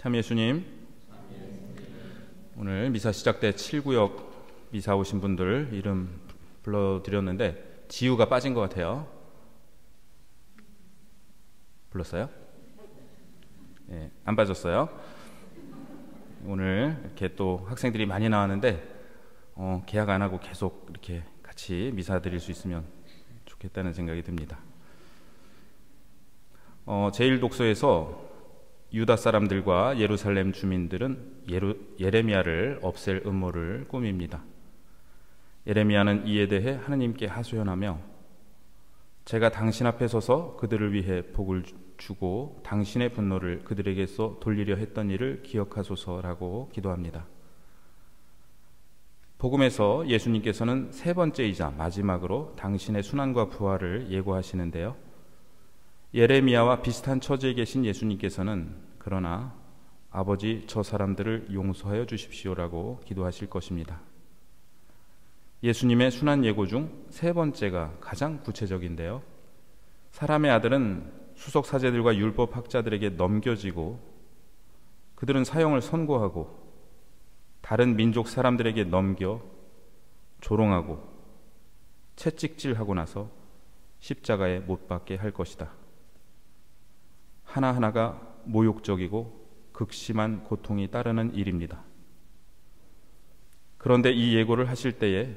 참 예수님, 오늘 미사 시작 때 7구역 미사 오신 분들 이름 불러드렸는데 지우가 빠진 것 같아요. 불렀어요? 네, 안 빠졌어요. 오늘 이렇게 또 학생들이 많이 나왔는데 계약 안 하고 계속 이렇게 같이 미사 드릴 수 있으면 좋겠다는 생각이 듭니다. 제1독서에서 유다 사람들과 예루살렘 주민들은 예레미야를 없앨 음모를 꾸밉니다. 예레미야는 이에 대해 하느님께 하소연하며 제가 당신 앞에 서서 그들을 위해 복을 주고 당신의 분노를 그들에게서 돌리려 했던 일을 기억하소서라고 기도합니다. 복음에서 예수님께서는 세 번째이자 마지막으로 당신의 순환과 부활을 예고하시는데요. 예레미야와 비슷한 처지에 계신 예수님께서는 그러나 아버지 저 사람들을 용서하여 주십시오라고 기도하실 것입니다. 예수님의 순환 예고 중 세 번째가 가장 구체적인데요. 사람의 아들은 수석 사제들과 율법 학자들에게 넘겨지고 그들은 사형을 선고하고 다른 민족 사람들에게 넘겨 조롱하고 채찍질하고 나서 십자가에 못 박게 할 것이다. 하나하나가 모욕적이고 극심한 고통이 따르는 일입니다. 그런데 이 예고를 하실 때에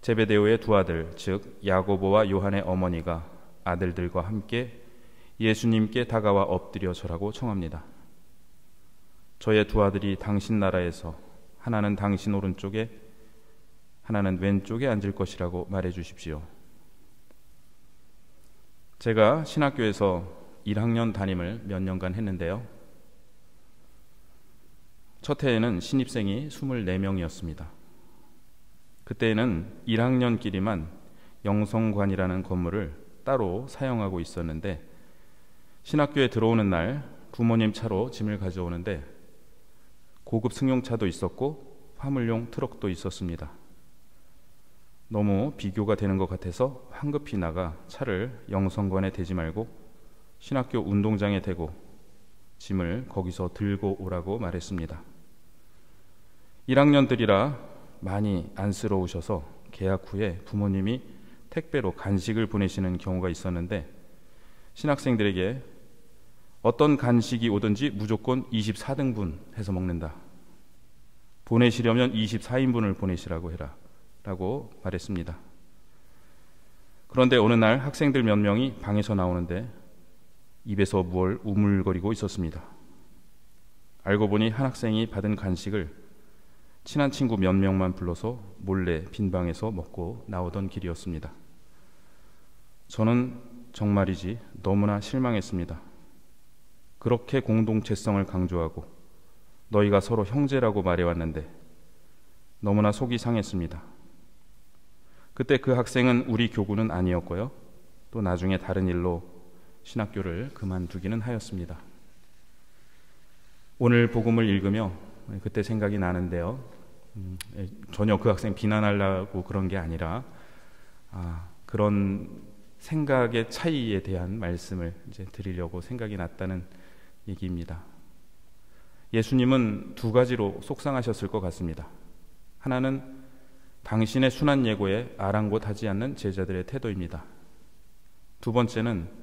제베데오의 두 아들, 즉 야고보와 요한의 어머니가 아들들과 함께 예수님께 다가와 엎드려 절하고 청합니다. 저의 두 아들이 당신 나라에서 하나는 당신 오른쪽에 하나는 왼쪽에 앉을 것이라고 말해 주십시오. 제가 신학교에서 1학년 담임을 몇 년간 했는데요. 첫 해에는 신입생이 24명이었습니다. 그때에는 1학년끼리만 영성관이라는 건물을 따로 사용하고 있었는데 신학교에 들어오는 날 부모님 차로 짐을 가져오는데 고급 승용차도 있었고 화물용 트럭도 있었습니다. 너무 비교가 되는 것 같아서 황급히 나가 차를 영성관에 대지 말고 신학교 운동장에 대고 짐을 거기서 들고 오라고 말했습니다. 1학년들이라 많이 안쓰러우셔서 개학 후에 부모님이 택배로 간식을 보내시는 경우가 있었는데 신학생들에게 어떤 간식이 오든지 무조건 24등분 해서 먹는다. 보내시려면 24인분을 보내시라고 해라 라고 말했습니다. 그런데 어느 날 학생들 몇 명이 방에서 나오는데 입에서 뭘 우물거리고 있었습니다. 알고 보니 한 학생이 받은 간식을 친한 친구 몇 명만 불러서 몰래 빈 방에서 먹고 나오던 길이었습니다. 저는 정말이지 너무나 실망했습니다. 그렇게 공동체성을 강조하고 너희가 서로 형제라고 말해왔는데 너무나 속이 상했습니다. 그때 그 학생은 우리 교구는 아니었고요. 또 나중에 다른 일로 신학교를 그만두기는 하였습니다. 오늘 복음을 읽으며 그때 생각이 나는데요. 전혀 그 학생 비난하려고 그런 게 아니라 그런 생각의 차이에 대한 말씀을 이제 드리려고 생각이 났다는 얘기입니다. 예수님은 두 가지로 속상하셨을 것 같습니다. 하나는 당신의 순환 예고에 아랑곳하지 않는 제자들의 태도입니다. 두 번째는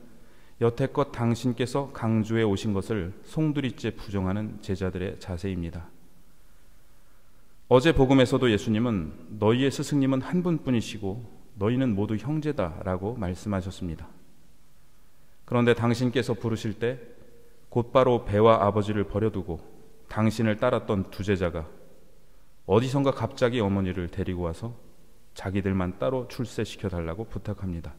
여태껏 당신께서 강조해 오신 것을 송두리째 부정하는 제자들의 자세입니다. 어제 복음에서도 예수님은 너희의 스승님은 한 분뿐이시고 너희는 모두 형제다라고 말씀하셨습니다. 그런데 당신께서 부르실 때 곧바로 배와 아버지를 버려두고 당신을 따랐던 두 제자가 어디선가 갑자기 어머니를 데리고 와서 자기들만 따로 출세시켜달라고 부탁합니다.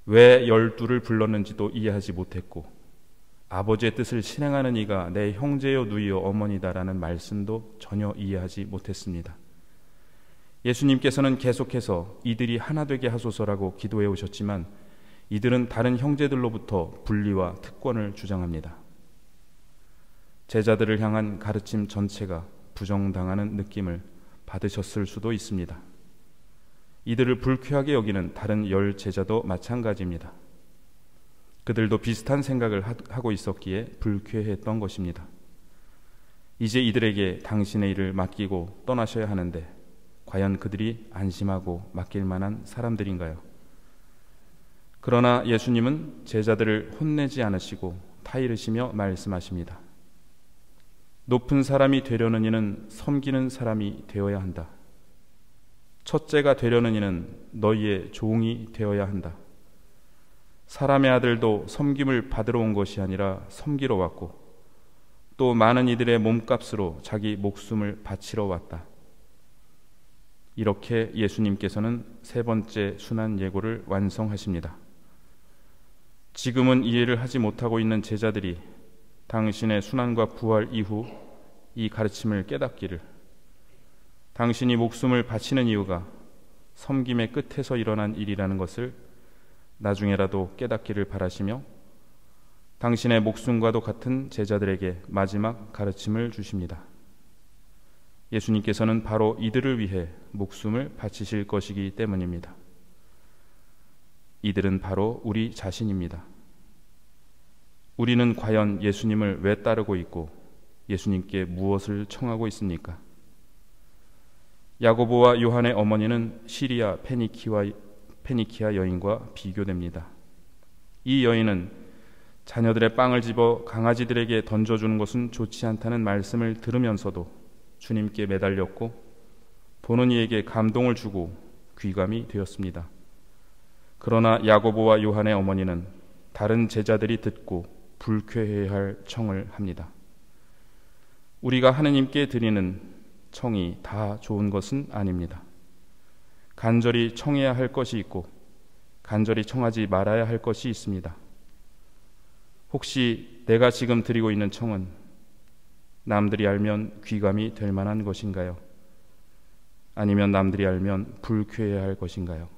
왜 12를 불렀는지도 이해하지 못했고 아버지의 뜻을 실행하는 이가 내 형제요 누이요 어머니다라는 말씀도 전혀 이해하지 못했습니다. 예수님께서는 계속해서 이들이 하나 되게 하소서라고 기도해 오셨지만 이들은 다른 형제들로부터 분리와 특권을 주장합니다. 제자들을 향한 가르침 전체가 부정당하는 느낌을 받으셨을 수도 있습니다. 이들을 불쾌하게 여기는 다른 10 제자도 마찬가지입니다. 그들도 비슷한 생각을 하고 있었기에 불쾌했던 것입니다. 이제 이들에게 당신의 일을 맡기고 떠나셔야 하는데 과연 그들이 안심하고 맡길 만한 사람들인가요? 그러나 예수님은 제자들을 혼내지 않으시고 타이르시며 말씀하십니다. 높은 사람이 되려는 이는 섬기는 사람이 되어야 한다. 첫째가 되려는 이는 너희의 종이 되어야 한다. 사람의 아들도 섬김을 받으러 온 것이 아니라 섬기러 왔고 또 많은 이들의 몸값으로 자기 목숨을 바치러 왔다. 이렇게 예수님께서는 세 번째 순환 예고를 완성하십니다. 지금은 이해를 하지 못하고 있는 제자들이 당신의 순환과 부활 이후 이 가르침을 깨닫기를, 당신이 목숨을 바치는 이유가 섬김의 끝에서 일어난 일이라는 것을 나중에라도 깨닫기를 바라시며 당신의 목숨과도 같은 제자들에게 마지막 가르침을 주십니다. 예수님께서는 바로 이들을 위해 목숨을 바치실 것이기 때문입니다. 이들은 바로 우리 자신입니다. 우리는 과연 예수님을 왜 따르고 있고 예수님께 무엇을 청하고 있습니까? 야고보와 요한의 어머니는 시리아 페니키아 여인과 비교됩니다. 이 여인은 자녀들의 빵을 집어 강아지들에게 던져주는 것은 좋지 않다는 말씀을 들으면서도 주님께 매달렸고 보는 이에게 감동을 주고 귀감이 되었습니다. 그러나 야고보와 요한의 어머니는 다른 제자들이 듣고 불쾌해할 청을 합니다. 우리가 하느님께 드리는 청이 다 좋은 것은 아닙니다. 간절히 청해야 할 것이 있고 간절히 청하지 말아야 할 것이 있습니다. 혹시 내가 지금 드리고 있는 청은 남들이 알면 귀감이 될 만한 것인가요? 아니면 남들이 알면 불쾌해야 할 것인가요?